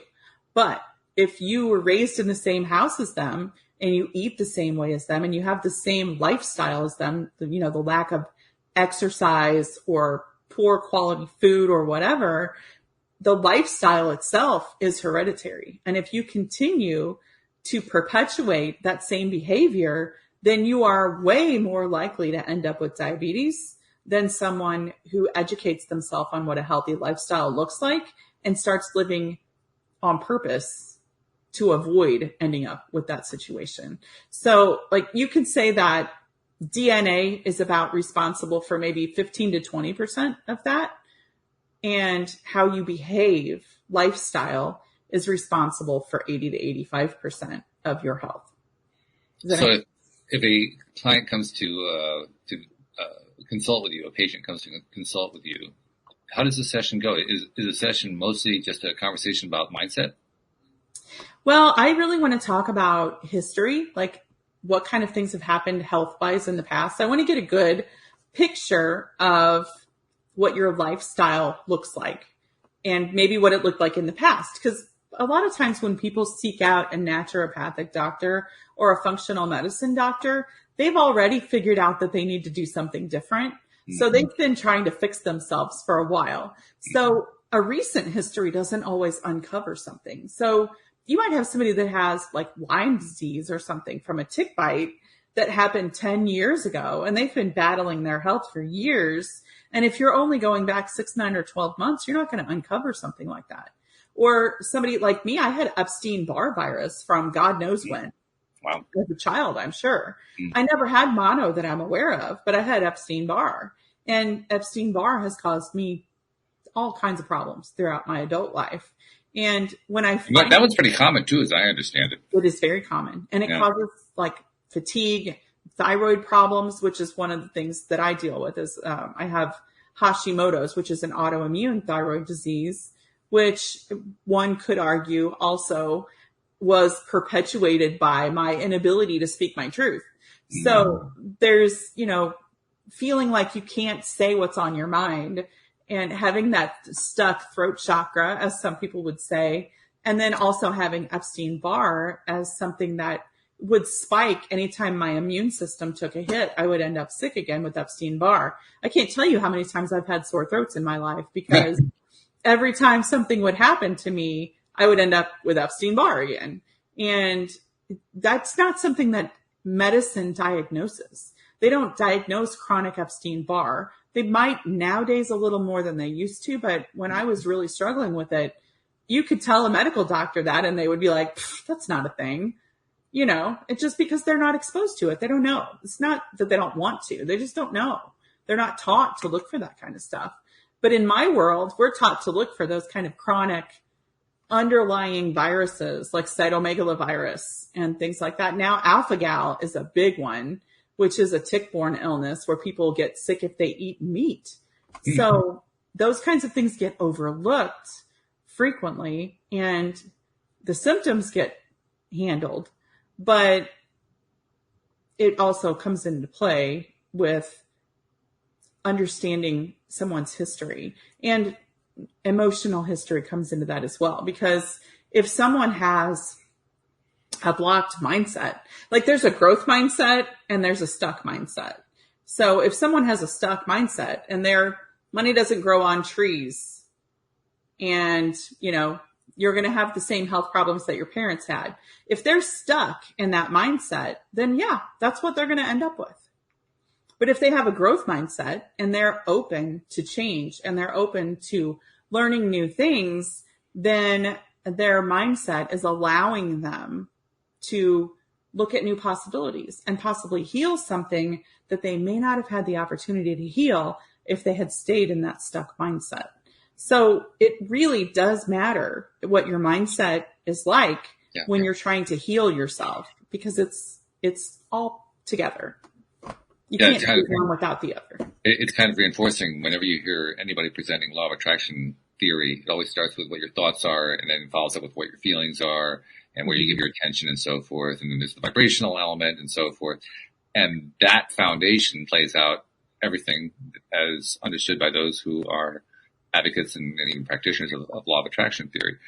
But if you were raised in the same house as them and you eat the same way as them and you have the same lifestyle as them, the lack of exercise or poor quality food or whatever, the lifestyle itself is hereditary. And if you continue to perpetuate that same behavior, then you are way more likely to end up with diabetes than someone who educates themselves on what a healthy lifestyle looks like and starts living on purpose to avoid ending up with that situation. So like you could say that DNA is about responsible for maybe 15 to 20% of that. And how you behave, lifestyle, is responsible for 80 to 85% of your health. So if a client comes to consult with you, a patient comes to consult with you, how does the session go? Is the session mostly just a conversation about mindset? Well, I really want to talk about history, like what kind of things have happened health-wise in the past. I want to get a good picture of what your lifestyle looks like and maybe what it looked like in the past. Because a lot of times when people seek out a naturopathic doctor or a functional medicine doctor, they've already figured out that they need to do something different. So they've been trying to fix themselves for a while. So a recent history doesn't always uncover something. So you might have somebody that has like Lyme disease or something from a tick bite that happened 10 years ago, and they've been battling their health for years. And if you're only going back 6, 9, or 12 months, you're not going to uncover something like that. Or somebody like me, I had Epstein-Barr virus from God knows when. Wow. As a child, I'm sure. I never had mono that I'm aware of, but I had Epstein-Barr. And Epstein-Barr has caused me all kinds of problems throughout my adult life. And when that was pretty common too, as I understand it. It is very common. And it causes like fatigue, thyroid problems, which is one of the things that I deal with is I have Hashimoto's, which is an autoimmune thyroid disease, which one could argue also was perpetuated by my inability to speak my truth. So there's, feeling like you can't say what's on your mind and having that stuck throat chakra, as some people would say, and then also having Epstein-Barr as something that would spike anytime my immune system took a hit. I would end up sick again with Epstein-Barr. I can't tell you how many times I've had sore throats in my life because every time something would happen to me, I would end up with Epstein-Barr again. And that's not something that medicine diagnoses. They don't diagnose chronic Epstein-Barr. They might nowadays a little more than they used to, but when I was really struggling with it, you could tell a medical doctor that and they would be like, that's not a thing. It's just because they're not exposed to it. They don't know. It's not that they don't want to. They just don't know. They're not taught to look for that kind of stuff. But in my world, we're taught to look for those kind of chronic underlying viruses like cytomegalovirus and things like that. Now, alpha-gal is a big one, which is a tick-borne illness where people get sick if they eat meat. So those kinds of things get overlooked frequently and the symptoms get handled, but it also comes into play with understanding someone's history, and emotional history comes into that as well. Because if someone has a blocked mindset, like there's a growth mindset and there's a stuck mindset. So if someone has a stuck mindset and their money doesn't grow on trees and, you're going to have the same health problems that your parents had. If they're stuck in that mindset, then yeah, that's what they're going to end up with. But if they have a growth mindset and they're open to change and they're open to learning new things, then their mindset is allowing them to look at new possibilities and possibly heal something that they may not have had the opportunity to heal if they had stayed in that stuck mindset. So it really does matter what your mindset is like when you're trying to heal yourself, because it's all together. You can't do one without the other. It's kind of reinforcing whenever you hear anybody presenting law of attraction theory. It always starts with what your thoughts are and then follows up with what your feelings are and where you give your attention and so forth. And then there's the vibrational element and so forth. And that foundation plays out everything as understood by those who are advocates and even practitioners of law of attraction theory.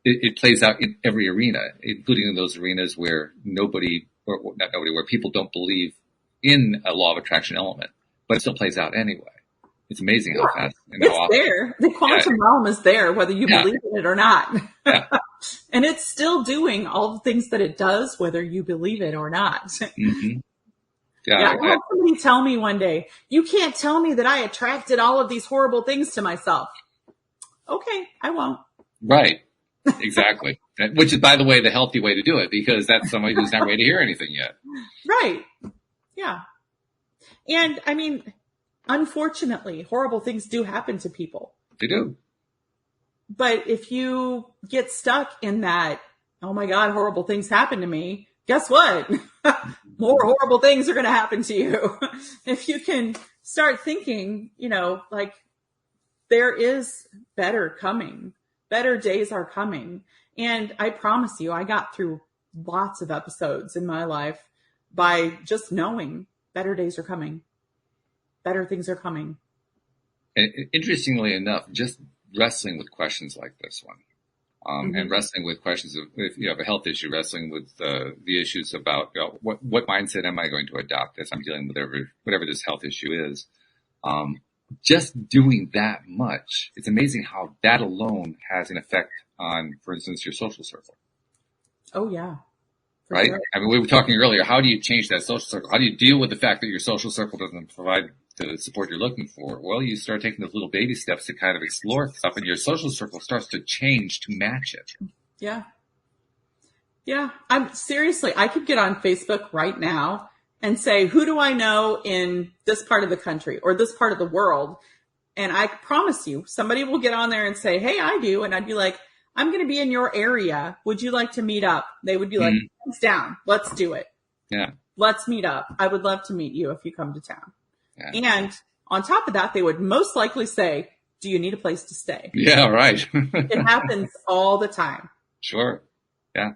It plays out in every arena, including in those arenas where where people don't believe in a law of attraction element, but it still plays out anyway. It's amazing how fast and how often. It's there. The quantum realm is there, whether you believe in it or not. And it's still doing all the things that it does, whether you believe it or not. Mm-hmm. I had somebody tell me one day, you can't tell me that I attracted all of these horrible things to myself. Okay, I won't. Right. Exactly. Which is, by the way, the healthy way to do it, because that's somebody who's not ready to hear anything yet. Right. Yeah. And I mean, unfortunately, horrible things do happen to people. They do. But if you get stuck in that, oh my God, horrible things happen to me, guess what? More horrible things are going to happen to you. If you can start thinking, like there is better coming, better days are coming. And I promise you, I got through lots of episodes in my life by just knowing better days are coming. Better things are coming. And interestingly enough, just wrestling with questions like this one, and wrestling with questions of, if you have a health issue, wrestling with the issues about what mindset am I going to adopt as I'm dealing with whatever this health issue is. Just doing that much, it's amazing how that alone has an effect on, for instance, your social circle. Oh yeah, right? Sure. I mean, we were talking earlier, how do you change that social circle? How do you deal with the fact that your social circle doesn't provide the support you're looking for? Well, you start taking those little baby steps to kind of explore stuff, and your social circle starts to change to match it. Yeah. Yeah. I could get on Facebook right now and say, who do I know in this part of the country or this part of the world? And I promise you, somebody will get on there and say, hey, I do. And I'd be like, I'm going to be in your area. Would you like to meet up? They would be like, hands down. Let's do it. Yeah. Let's meet up. I would love to meet you if you come to town. Yeah. And on top of that, they would most likely say, do you need a place to stay? Yeah, right. It happens all the time. Sure. Yeah.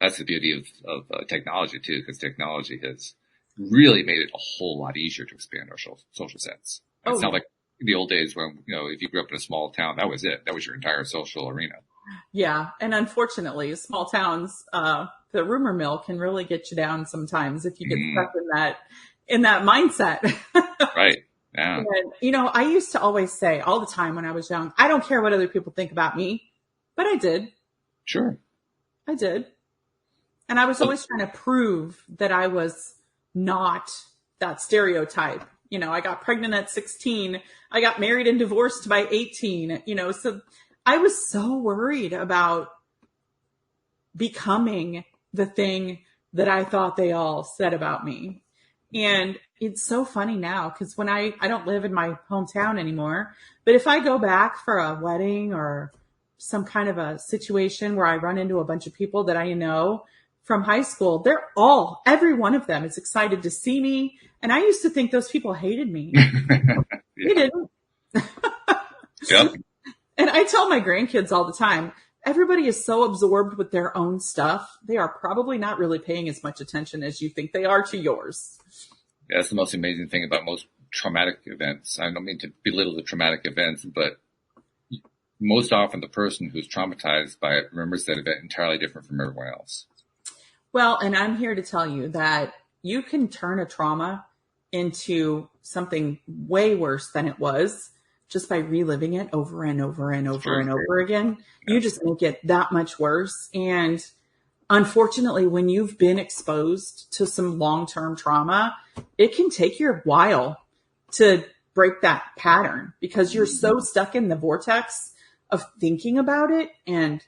That's the beauty of technology too, because technology has really made it a whole lot easier to expand our social sense. It's not like in the old days when, if you grew up in a small town, that was it. That was your entire social arena. Yeah. And unfortunately, small towns, the rumor mill can really get you down sometimes if you get stuck in that mindset. Right. Yeah. And, I used to always say all the time when I was young, I don't care what other people think about me, but I did. Sure. I did. And I was always trying to prove that I was not that stereotype. I got pregnant at 16. I got married and divorced by 18, so I was so worried about becoming the thing that I thought they all said about me. And it's so funny now because when I don't live in my hometown anymore, but if I go back for a wedding or some kind of a situation where I run into a bunch of people that I know from high school, every one of them is excited to see me. And I used to think those people hated me. They didn't. Yep. And I tell my grandkids all the time, everybody is so absorbed with their own stuff. They are probably not really paying as much attention as you think they are to yours. Yeah, that's the most amazing thing about most traumatic events. I don't mean to belittle the traumatic events, but most often the person who's traumatized by it remembers that event entirely different from everyone else. Well, and I'm here to tell you that you can turn a trauma into something way worse than it was just by reliving it over and over and over and over again. Yeah. You just make it that much worse. And unfortunately, when you've been exposed to some long-term trauma, it can take you a while to break that pattern because you're so stuck in the vortex of thinking about it and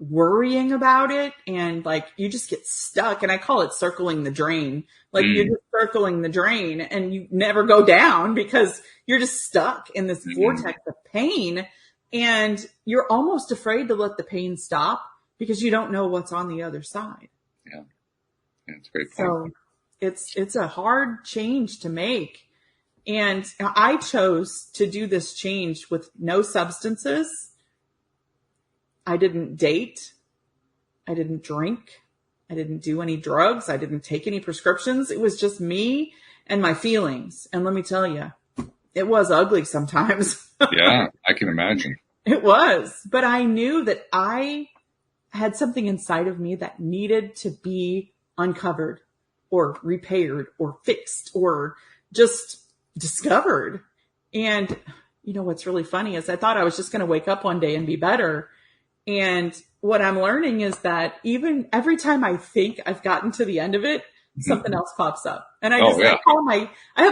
worrying about it. And you just get stuck. And I call it circling the drain. You're just circling the drain and you never go down because you're just stuck in this vortex of pain. And you're almost afraid to let the pain stop because you don't know what's on the other side. Yeah. It's a great point. So it's a hard change to make. And I chose to do this change with no substances. I didn't date. I didn't drink. I didn't do any drugs. I didn't take any prescriptions. It was just me and my feelings. And let me tell you, it was ugly sometimes. Yeah, I can imagine. It was. But I knew that I had something inside of me that needed to be uncovered or repaired or fixed or just discovered. And what's really funny is I thought I was just going to wake up one day and be better. And what I'm learning is that even every time I think I've gotten to the end of it, something else pops up. And I have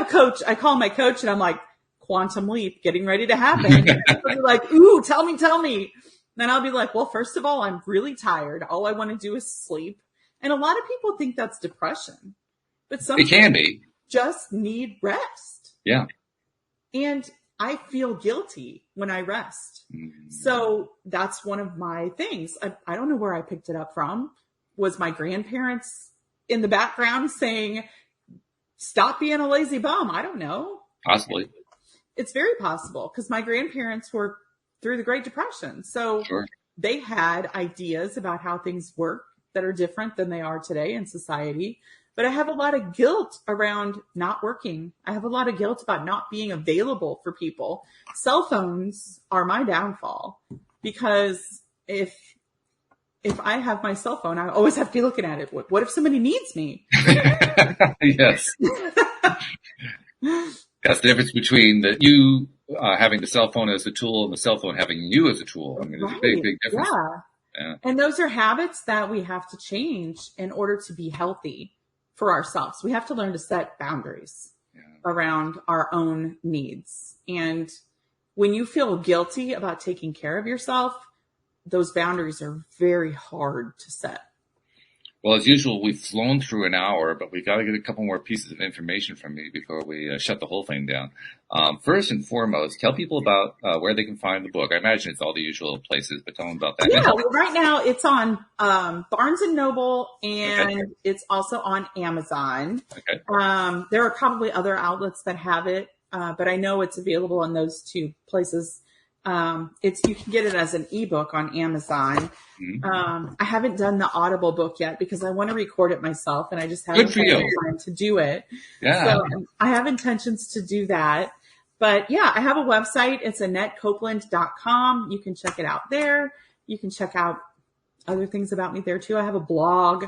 a coach. I call my coach and I'm like, quantum leap, getting ready to happen. And he'll be like, ooh, tell me. Then I'll be like, well, first of all, I'm really tired. All I want to do is sleep. And a lot of people think that's depression, but some it can be. Just need rest. Yeah. And I feel guilty when I rest. So that's one of my things. I don't know where I picked it up from. Was my grandparents in the background saying, stop being a lazy bum? I don't know. Possibly. It's very possible because my grandparents were through the Great Depression. So They had ideas about how things work that are different than they are today in society. But I have a lot of guilt around not working. I have a lot of guilt about not being available for people. Cell phones are my downfall because if I have my cell phone, I always have to be looking at it. What if somebody needs me? Yes. That's the difference between you having the cell phone as a tool and the cell phone having you as a tool. I mean, there's a big difference. Yeah. And those are habits that we have to change in order to be healthy for ourselves. We have to learn to set boundaries around our own needs. And when you feel guilty about taking care of yourself, those boundaries are very hard to set. Well, as usual, we've flown through an hour, but we've got to get a couple more pieces of information from you before we shut the whole thing down. First and foremost, tell people about where they can find the book. I imagine it's all the usual places, but tell them about that. Yeah, well, right now it's on Barnes & Noble, and it's also on Amazon. Okay. There are probably other outlets that have it, but I know it's available in those two places. You can get it as an ebook on Amazon. Mm-hmm. I haven't done the Audible book yet because I want to record it myself, and I just haven't had time to do it. Yeah. So I have intentions to do that. But yeah, I have a website. It's AnnetteCopeland.com. You can check it out there. You can check out other things about me there too. I have a blog.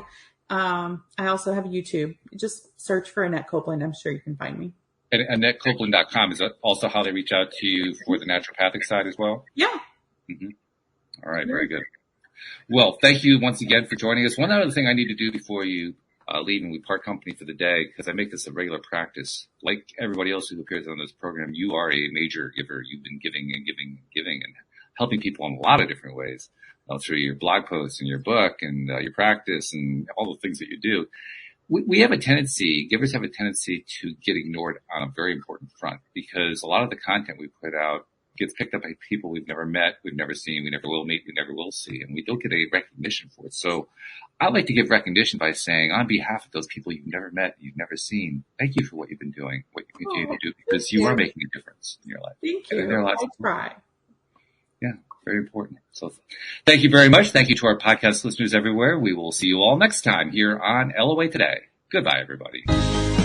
I also have YouTube. Just search for Annette Copeland. I'm sure you can find me. And AnnetteCopeland.com, is that also how they reach out to you for the naturopathic side as well? Yeah. Mm-hmm. All right. Very good. Well, thank you once again for joining us. One other thing I need to do before you leave and we part company for the day, because I make this a regular practice. Like everybody else who appears on this program, you are a major giver. You've been giving and giving and giving and helping people in a lot of different ways through your blog posts and your book and your practice and all the things that you do. We have a tendency, givers have a tendency to get ignored on a very important front, because a lot of the content we put out gets picked up by people we've never met, we've never seen, we never will meet, we never will see, and we don't get any recognition for it. So I'd like to give recognition by saying, on behalf of those people you've never met, you've never seen, thank you for what you've been doing, what you continue to do, because you are making a difference in your life. Thank you. I try. Yeah, very important. So thank you very much. Thank you to our podcast listeners everywhere. We will see you all next time here on LOA Today. Goodbye, everybody.